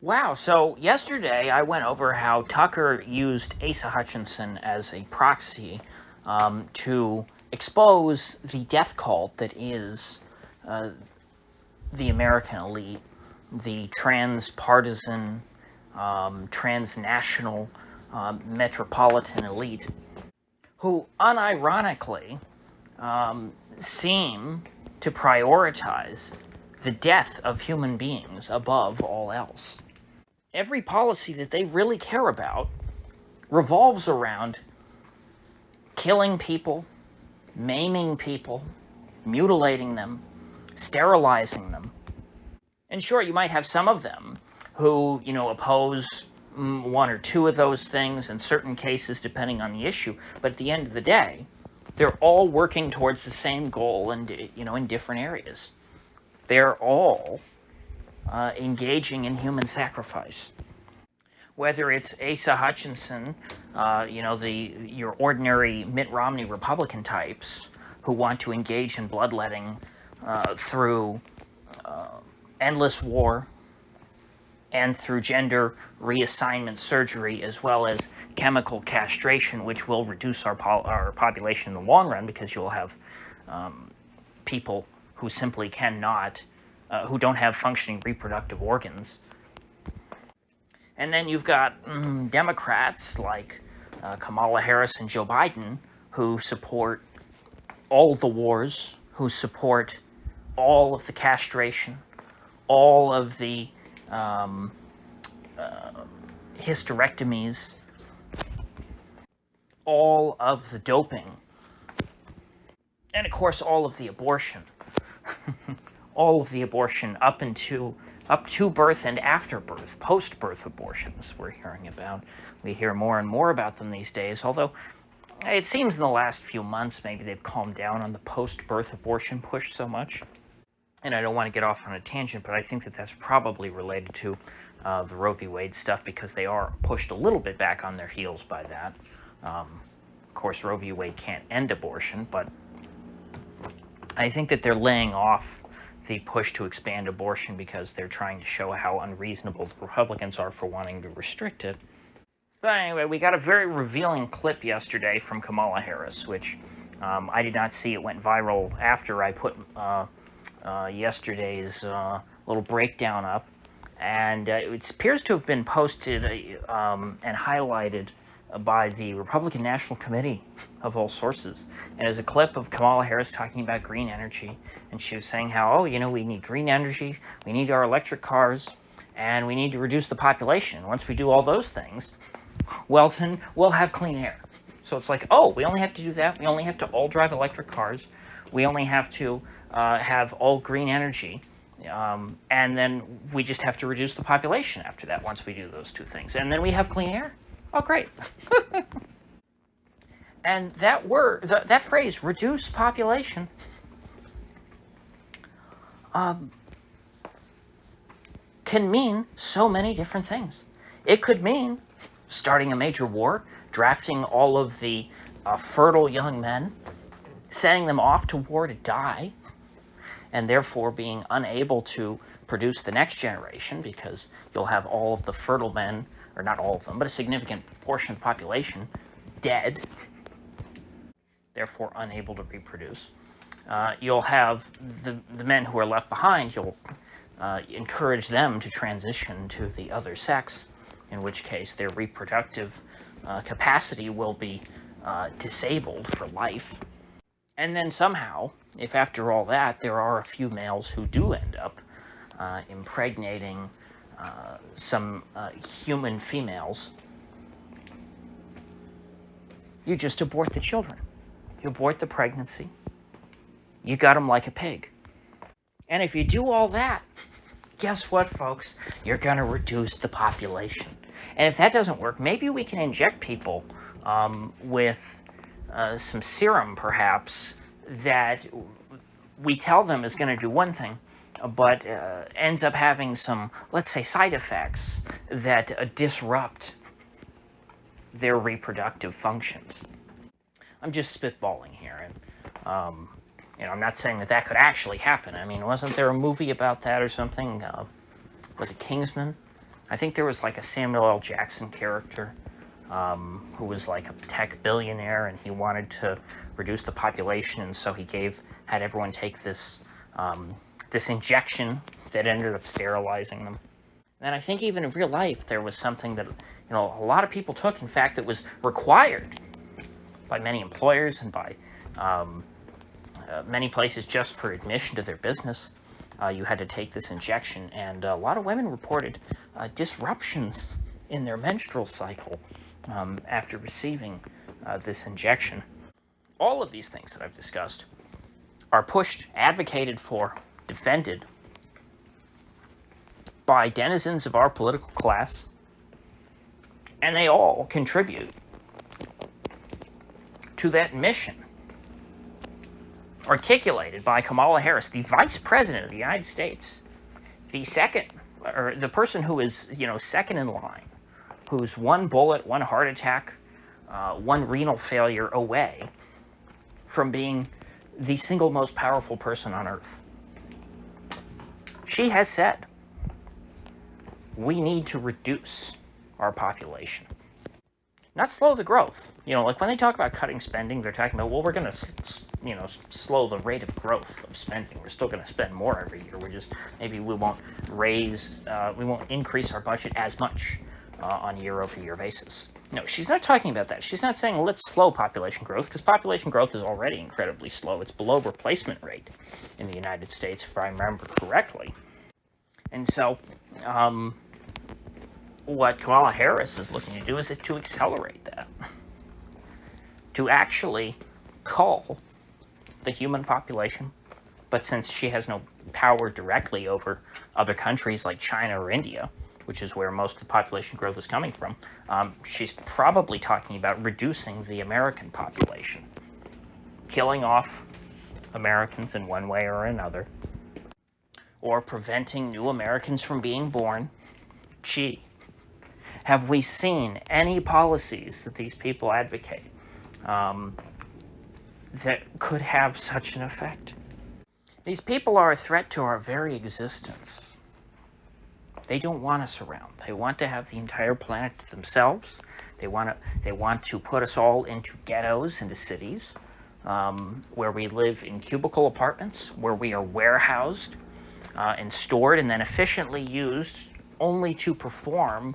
Wow, so yesterday I went over how Tucker used Asa Hutchinson as a proxy to expose the death cult that is uh, the American elite, the transpartisan, transnational, metropolitan elite, who unironically seem to prioritize the death of human beings above all else. Every policy that they really care about revolves around killing people, maiming people, mutilating them, sterilizing them. And sure, you might have some of them who, oppose one or two of those things in certain cases, depending on the issue. But at the end of the day, they're all working towards the same goal, and in different areas. They're all engaging in human sacrifice. Whether it's Asa Hutchinson, your ordinary Mitt Romney Republican types who want to engage in bloodletting through endless war and through gender reassignment surgery, as well as chemical castration, which will reduce our population in the long run, because you'll have people who simply cannot, who don't have functioning reproductive organs. And then you've got Democrats like Kamala Harris and Joe Biden, who support all the wars, who support all of the castration, all of the hysterectomies, all of the doping, and of course all of the abortion. All of the abortion up to birth and after birth, post-birth abortions we're hearing about. We hear more and more about them these days, although it seems in the last few months maybe they've calmed down on the post-birth abortion push so much. And I don't want to get off on a tangent, but I think that that's probably related to the Roe v. Wade stuff, because they are pushed a little bit back on their heels by that. Of course, Roe v. Wade can't end abortion, but I think that they're laying off the push to expand abortion because they're trying to show how unreasonable the Republicans are for wanting to restrict it. But anyway, we got a very revealing clip yesterday from Kamala Harris, which I did not see. It went viral after I put yesterday's little breakdown up, and it appears to have been posted and highlighted by the Republican National Committee of all sources. And there's a clip of Kamala Harris talking about green energy, and she was saying how, we need green energy, we need our electric cars, and we need to reduce the population. Once we do all those things, well, then we'll have clean air. So it's like, we only have to do that. We only have to all drive electric cars. We only have to have all green energy. And then we just have to reduce the population after that, once we do those two things. And then we have clean air. Oh, great. And that word, that phrase, reduce population, can mean so many different things. It could mean starting a major war, drafting all of the fertile young men, sending them off to war to die, and therefore being unable to produce the next generation, because you'll have all of the fertile men, or not all of them, but a significant portion of the population dead, therefore unable to reproduce. You'll have the men who are left behind, you'll encourage them to transition to the other sex, in which case their reproductive capacity will be disabled for life. And then somehow, if after all that there are a few males who do end up impregnating some human females, you just abort the children. You abort the pregnancy. You got them like a pig. And if you do all that, guess what, folks? You're going to reduce the population. And if that doesn't work, maybe we can inject people with some serum, perhaps, that we tell them is going to do one thing, but ends up having some, let's say, side effects that disrupt their reproductive functions. I'm just spitballing here, and I'm not saying that could actually happen. I mean, wasn't there a movie about that or something? Was it Kingsman? I think there was like a Samuel L. Jackson character who was like a tech billionaire, and he wanted to reduce the population, and so he had everyone take this this injection that ended up sterilizing them. And I think even in real life there was something that a lot of people took. In fact, it was required by many employers and by many places just for admission to their business. You had to take this injection, and a lot of women reported disruptions in their menstrual cycle after receiving this injection. All of these things that I've discussed are pushed, advocated for, defended by denizens of our political class, and they all contribute to that mission articulated by Kamala Harris, the Vice President of the United States, the person who is, second in line, who's one bullet, one heart attack, one renal failure away from being the single most powerful person on earth. She has said, we need to reduce our population, not slow the growth. Like when they talk about cutting spending, they're talking about, well, we're going to, slow the rate of growth of spending. We're still going to spend more every year. Maybe we won't increase our budget as much on a year-over-year basis. No, she's not talking about that. She's not saying let's slow population growth, because population growth is already incredibly slow. It's below replacement rate in the United States, if I remember correctly. And so, what Kamala Harris is looking to do is to accelerate that, to actually cull the human population. But since she has no power directly over other countries like China or India, which is where most of the population growth is coming from, she's probably talking about reducing the American population, killing off Americans in one way or another, or preventing new Americans from being born. Gee, have we seen any policies that these people advocate that could have such an effect? These people are a threat to our very existence. They don't want us around. They want to have the entire planet to themselves. They want to put us all into ghettos, into cities, where we live in cubicle apartments, where we are warehoused and stored and then efficiently used only to perform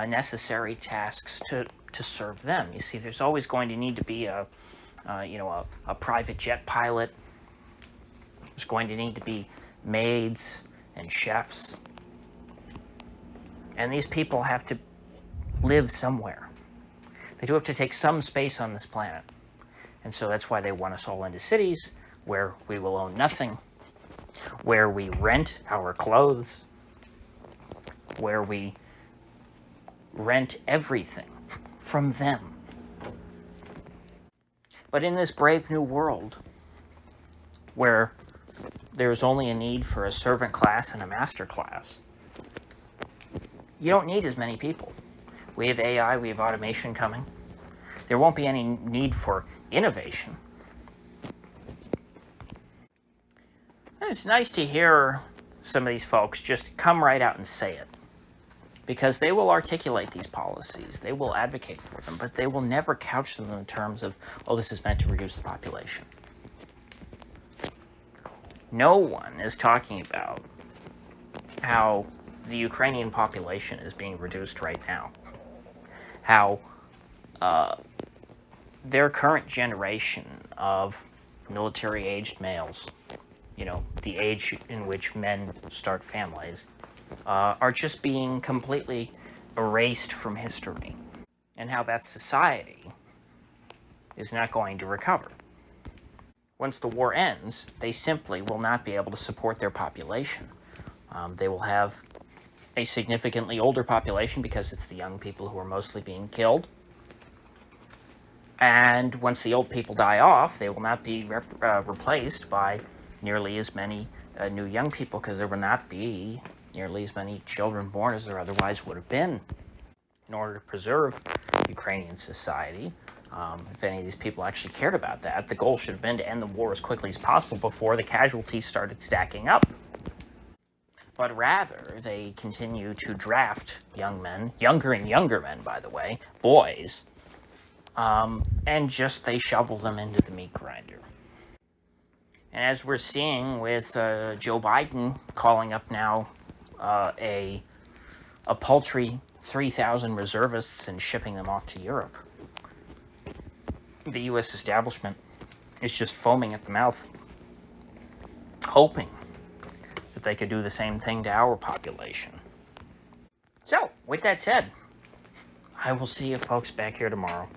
necessary tasks to serve them. You see, there's always going to need to be a private jet pilot. There's going to need to be maids and chefs. And these people have to live somewhere. They do have to take some space on this planet. And so that's why they want us all into cities where we will own nothing, where we rent our clothes, where we rent everything from them. But in this brave new world, where there's only a need for a servant class and a master class, you don't need as many people. We have AI, we have automation coming. There won't be any need for innovation. And it's nice to hear some of these folks just come right out and say it, because they will articulate these policies, they will advocate for them, but they will never couch them in terms of, oh, this is meant to reduce the population. No one is talking about how the Ukrainian population is being reduced right now, how their current generation of military-aged males, the age in which men start families, are just being completely erased from history, and how that society is not going to recover. Once the war ends, they simply will not be able to support their population. They will have a significantly older population because it's the young people who are mostly being killed. And once the old people die off, they will not be replaced by nearly as many new young people, because there will not be nearly as many children born as there otherwise would have been. In order to preserve Ukrainian society, if any of these people actually cared about that, the goal should have been to end the war as quickly as possible before the casualties started stacking up. but rather they continue to draft young men, younger and younger men, by the way, boys, and just they shovel them into the meat grinder. And as we're seeing with Joe Biden calling up now a paltry 3,000 reservists and shipping them off to Europe, the U.S. establishment is just foaming at the mouth, hoping that they could do the same thing to our population. So, with that said, I will see you folks back here tomorrow.